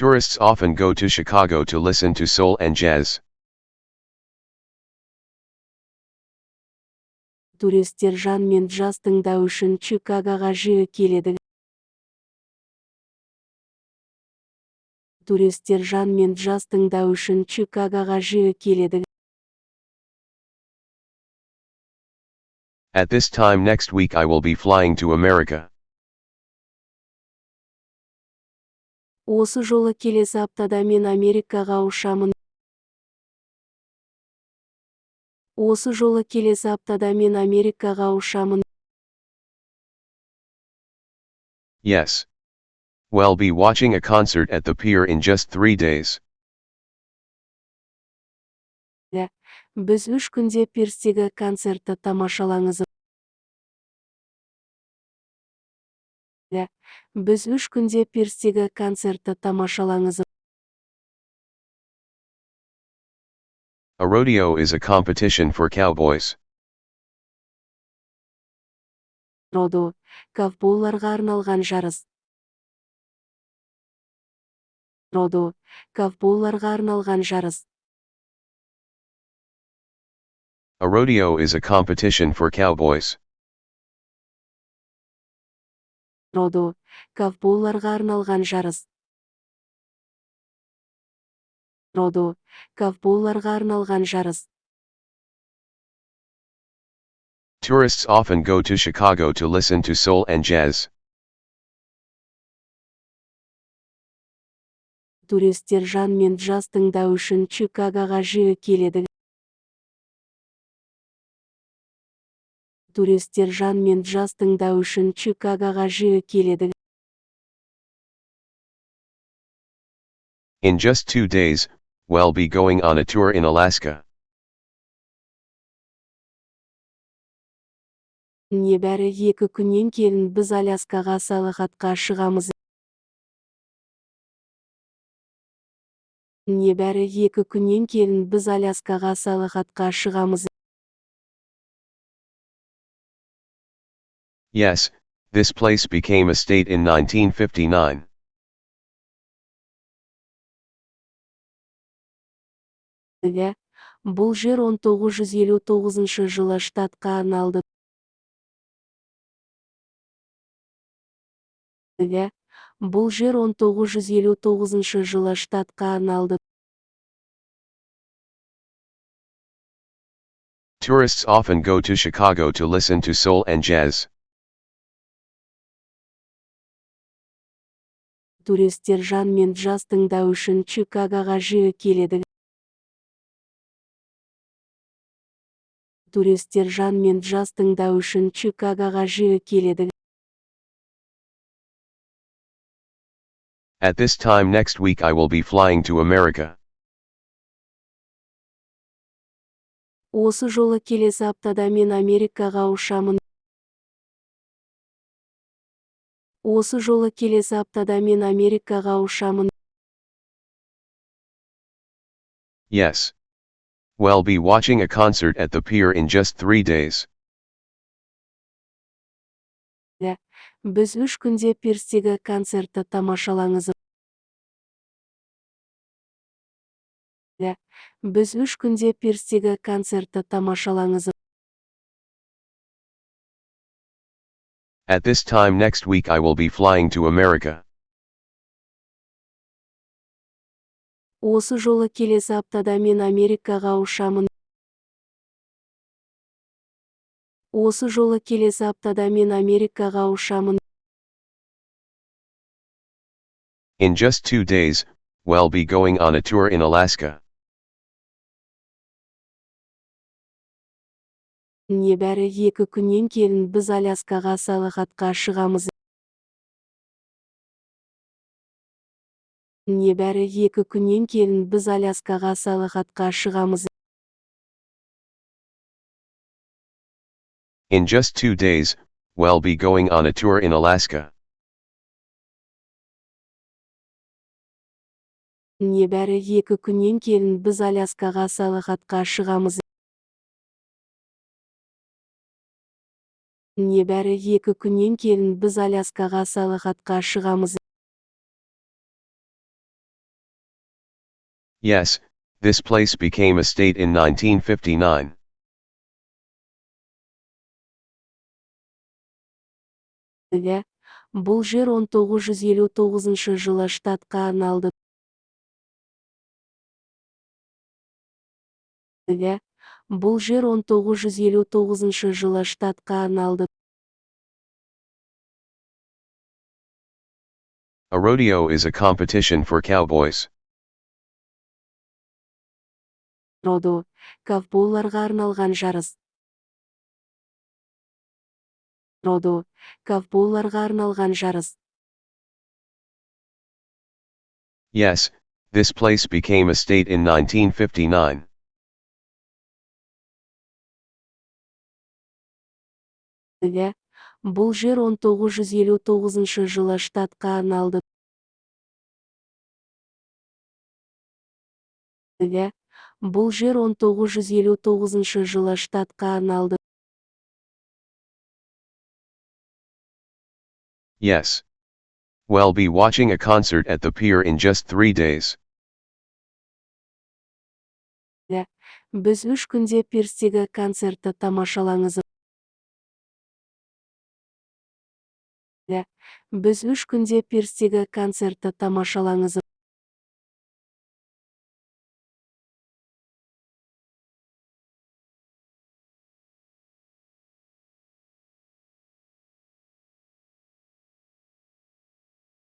Tourists often go to Chicago to listen to soul and jazz. Туристер жан мен джаз тыңдау үшін Чикагоға жиі келеді. Туристер жан мен джаз тыңдау үшін Чикагоға жиі келеді. At this time next week I will be flying to America. Осы жолы келесі аптада мен Америкаға ұшамын. Осы жолы келесі аптада мен Америкаға ұшамын. Yes. We'll be watching a concert at the pier in just 3 days. Біз 3 күнде пирстегі концертті тамашалаңыз. Біз 3 күнде пирстегі концертті тамашалаңыз. A rodeo is a competition for cowboys. Родо, ковбойларға арналған жарыс. Родо, ковбойларға арналған жарыс. A rodeo is a competition for cowboys. Родо, ковбойларға арналған жарыс. Родо, ковбойларға арналған жарыс. Tourists often go to Chicago to listen to soul and jazz. Туристер жан мен джаз тыңдау үшін Чикагоға жиі келеді. Туристер жан мен джаз тыңдау үшін Чикагоға жиі келеді. In just 2 days, we'll be going on a tour in Alaska. Небәрі 2 күннен кейін біз Аляскаға саяхатқа шығамыз. Небәрі 2 күннен кейін біз Аляскаға саяхатқа шығамыз. Yes, this place became a state in 1959. Бұл жер 1959 жылы штатқа айналды. Бұл жер 1959 жылы штатқа айналды. Tourists often go to Chicago to listen to soul and jazz. Туристер жан мен джаз тыңдау үшін Чикагоға жиі келеді. Туристер жан мен джаз тыңдау үшін Чикагоға жиі келеді. At this time next week I will be flying to America. Осы жолы келесі аптада мен Америкаға ұшамын. Осы жолы келесі аптада мен Америкаға ұшамын. Yes. We'll be watching a concert at the pier in just 3 days. Біз 3 күнде пирстегі концертті тамашалаңыз. Біз 3 күнде пирстегі концертті тамашалаңыз. At this time next week I will be flying to America. Осы жолы келесі аптада мен Америкаға ұшамын. Осы жолы келесі аптада мен Америкаға ұшамын. In just 2 days, we'll be going on a tour in Alaska. Небәрі 2 күннен кейін біз Аляскаға саяхатқа шығамыз. Небәрі 2 күннен кейін біз Аляскаға саяхатқа шығамыз. In just 2 days, we'll be going on a tour in Alaska. Небәрі 2 күннен кейін біз Аляскаға саяхатқа шығамыз. Небәрі 2 күннен кейін біз Аляскаға саяхатқа шығамыз. Yes, this place became a state in 1959. Иә, бұл жер 1959 жылы штатқа арналды. Иә, бұл жер 1959 жылы штатқа арналды. A rodeo is a competition for cowboys. Родо, ковбойларға арналған жарыс. Родо, ковбойларға арналған жарыс. Yes, this place became a state in 1959. Иә, бұл жер 1959 жылы штатқа арналды. Иә, бұл жер 1959 жылы штатқа арналды. Yes. We'll be watching a concert at the pier in just 3 days. Иә, біз 3 күнде пирстегі концертті тамашалаңыз. Иә, біз 3 күнде пирстегі концертті тамашалаңыз.